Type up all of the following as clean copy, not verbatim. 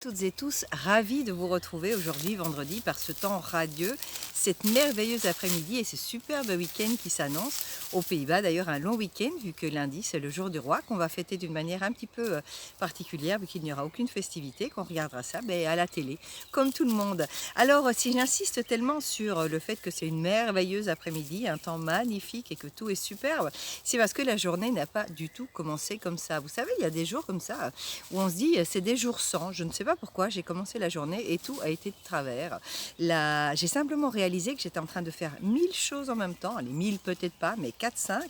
Toutes et tous, ravis de vous retrouver aujourd'hui, vendredi, par ce temps radieux, cette merveilleuse après-midi et ce superbe week-end qui s'annonce aux Pays-Bas. D'ailleurs, un long week-end, vu que lundi, c'est le jour du roi, qu'on va fêter d'une manière un petit peu particulière, vu qu'il n'y aura aucune festivité, qu'on regardera ça à la télé, comme tout le monde. Alors, si j'insiste tellement sur le fait que c'est une merveilleuse après-midi, un temps magnifique et que tout est superbe, c'est parce que la journée n'a pas du tout commencé comme ça. Vous savez, il y a des jours comme ça où on se dit c'est des jours sans. Je ne sais pas pourquoi j'ai commencé la journée et tout a été de travers. J'ai simplement réalisé que j'étais en train de faire 1000 choses en même temps, les 1000 peut-être pas, mais 4-5,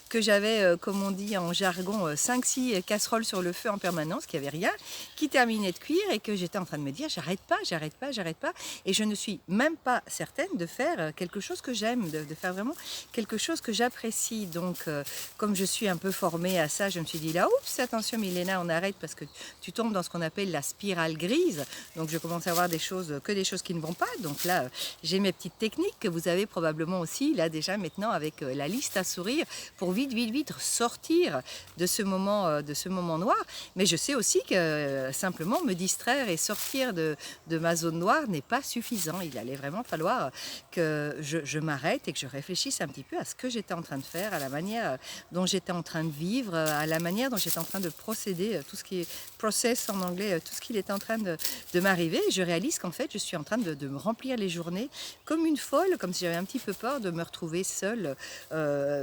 que j'avais, comme on dit en jargon, 5-6 casseroles sur le feu en permanence, qu'il n'y avait rien, qui terminaient de cuire et que j'étais en train de me dire j'arrête pas, j'arrête pas, j'arrête pas. Et je ne suis même pas certaine de faire quelque chose que j'aime, de faire vraiment quelque chose que j'apprécie. Donc, comme je suis un peu formée à ça, je me suis dit là, oups, attention Milena, on arrête parce que tu tombes dans ce qu'on appelle la spirale grise. Donc je commence à voir des choses qui ne vont pas. Donc là, j'ai mes petites techniques que vous avez probablement aussi là déjà maintenant avec la liste à sourire pour vite, vite, vite sortir de ce moment noir. Mais je sais aussi que simplement me distraire et sortir de ma zone noire n'est pas suffisant. Il allait vraiment falloir que je m'arrête et que je réfléchisse un petit peu à ce que j'étais en train de faire, à la manière dont j'étais en train de vivre, à la manière dont j'étais en train de procéder, tout ce qui est process en anglais, tout ce qu'il est en train de m'arriver. Et je réalise qu'en fait, je suis en train de me remplir les journées comme une folle, comme si j'avais un petit peu peur de me retrouver seule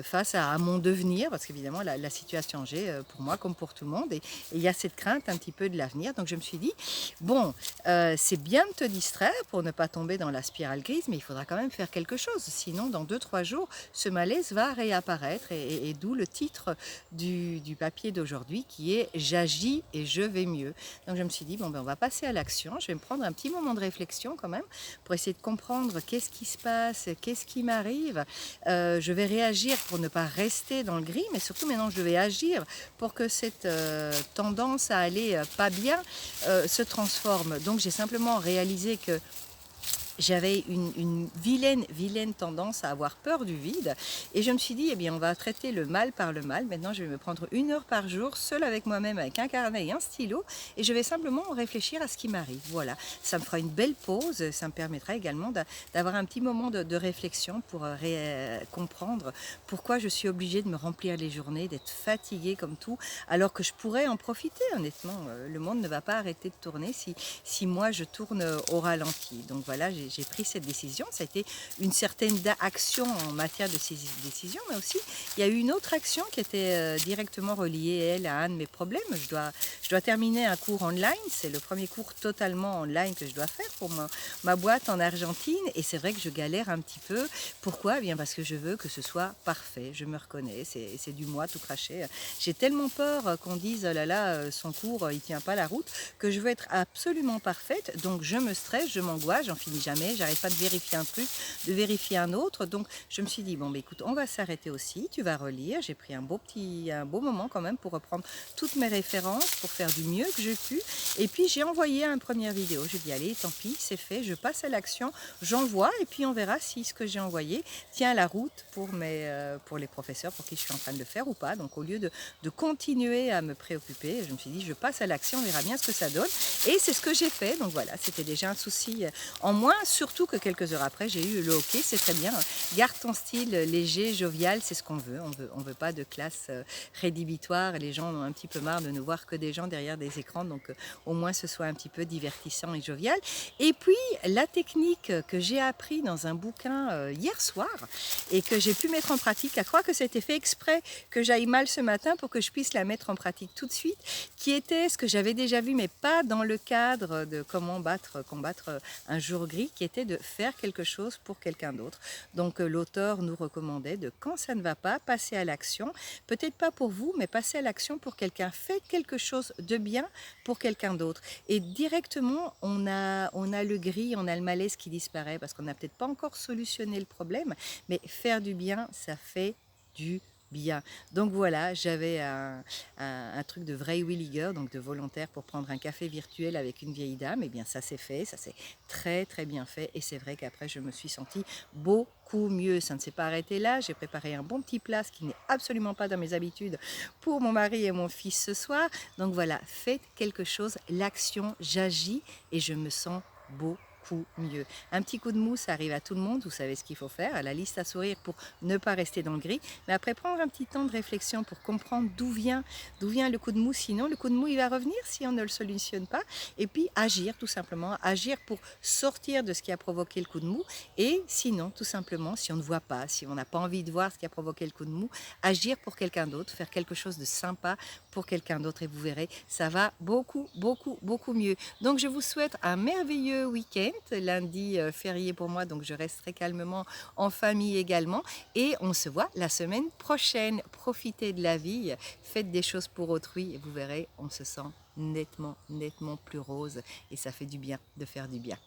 face à mon devenir, parce qu'évidemment, la situation a changé pour moi comme pour tout le monde. Et il y a cette crainte un petit peu de l'avenir. Donc je me suis dit, bon, c'est bien de te distraire pour ne pas tomber dans la spirale grise, mais il faudra quand même faire quelque chose. Sinon, dans 2-3 jours, ce malaise va réapparaître. Et d'où le titre du papier d'aujourd'hui qui est J'agis et je vais mieux. Donc je me suis dit, bon, on va passer à l'action. Je vais me prendre un petit moment de réflexion quand même pour essayer de comprendre qu'est-ce qui se passe, qu'est-ce qui m'arrive. Je vais réagir pour ne pas rester dans le gris, mais surtout maintenant je vais agir pour que cette tendance à aller pas bien se transforme. Donc j'ai simplement réalisé que j'avais une vilaine tendance à avoir peur du vide. Et je me suis dit, eh bien, on va traiter le mal par le mal. Maintenant, je vais me prendre 1 heure par jour, seule avec moi-même, avec un carnet et un stylo. Et je vais simplement réfléchir à ce qui m'arrive. Voilà, ça me fera une belle pause. Ça me permettra également d'avoir un petit moment de réflexion pour comprendre pourquoi je suis obligée de me remplir les journées, d'être fatiguée comme tout, alors que je pourrais en profiter, honnêtement. Le monde ne va pas arrêter de tourner si moi je tourne au ralenti. Donc voilà, j'ai pris cette décision. Ça a été une certaine action en matière de ces décisions, mais aussi il y a eu une autre action qui était directement reliée, elle, à un de mes problèmes. Je dois terminer un cours online. C'est le premier cours totalement online que je dois faire pour ma boîte en Argentine. Et c'est vrai que je galère un petit peu. Pourquoi? Eh bien parce que je veux que ce soit parfait. Je me reconnais. C'est du moi tout craché. J'ai tellement peur qu'on dise, oh là là, son cours, il tient pas la route, que je veux être absolument parfaite. Donc je me stresse, je m'angoisse, j'en finis jamais. J'arrête pas de vérifier un truc, de vérifier un autre. Donc je me suis dit, bon, bah, écoute, on va s'arrêter aussi. Tu vas relire. J'ai pris un beau moment quand même pour reprendre toutes mes références, pour faire du mieux que j'ai pu. Et puis j'ai envoyé une première vidéo. J'ai dit, allez, tant pis, c'est fait. Je passe à l'action. J'envoie et puis on verra si ce que j'ai envoyé tient la route pour les professeurs pour qui je suis en train de le faire ou pas. Donc au lieu de continuer à me préoccuper, je me suis dit, je passe à l'action, on verra bien ce que ça donne. Et c'est ce que j'ai fait. Donc voilà, c'était déjà un souci en moins, surtout que quelques heures après, j'ai eu le hockey. C'est très bien. Garde ton style léger, jovial, c'est ce qu'on veut. On veut pas de classe rédhibitoire. Les gens ont un petit peu marre de ne voir que des gens derrière des écrans. Donc au moins, ce soit un petit peu divertissant et jovial. Et puis, la technique que j'ai appris dans un bouquin hier soir et que j'ai pu mettre en pratique, à croire que c'était fait exprès que j'aille mal ce matin pour que je puisse la mettre en pratique tout de suite, qui était ce que j'avais déjà vu, mais pas dans le cadre de comment combattre un jour gris, qui était de faire quelque chose pour quelqu'un d'autre. Donc l'auteur nous recommandait de, quand ça ne va pas, passer à l'action. Peut-être pas pour vous, mais passer à l'action pour quelqu'un. Faites quelque chose de bien pour quelqu'un d'autre. Et directement, on a le gris, on a le malaise qui disparaît, parce qu'on n'a peut-être pas encore solutionné le problème, mais faire du bien, ça fait du bien. Donc voilà, j'avais un truc de Vrijwilliger, donc de volontaire pour prendre un café virtuel avec une vieille dame. Et bien ça s'est fait, ça s'est très très bien fait. Et c'est vrai qu'après je me suis sentie beaucoup mieux. Ça ne s'est pas arrêté là. J'ai préparé un bon petit plat, ce qui n'est absolument pas dans mes habitudes, pour mon mari et mon fils ce soir. Donc voilà, faites quelque chose, l'action, j'agis et je me sens beaucoup mieux. Un petit coup de mou, ça arrive à tout le monde, vous savez ce qu'il faut faire, la liste à sourire pour ne pas rester dans le gris, mais après prendre un petit temps de réflexion pour comprendre d'où vient le coup de mou, sinon le coup de mou il va revenir si on ne le solutionne pas, et puis agir tout simplement, agir pour sortir de ce qui a provoqué le coup de mou, et sinon tout simplement si on ne voit pas, si on n'a pas envie de voir ce qui a provoqué le coup de mou, agir pour quelqu'un d'autre, faire quelque chose de sympa pour quelqu'un d'autre et vous verrez, ça va beaucoup mieux. Donc je vous souhaite un merveilleux week-end, lundi férié pour moi, donc je resterai calmement en famille également. Et on se voit la semaine prochaine. Profitez de la vie, faites des choses pour autrui et vous verrez, on se sent nettement plus rose et ça fait du bien de faire du bien.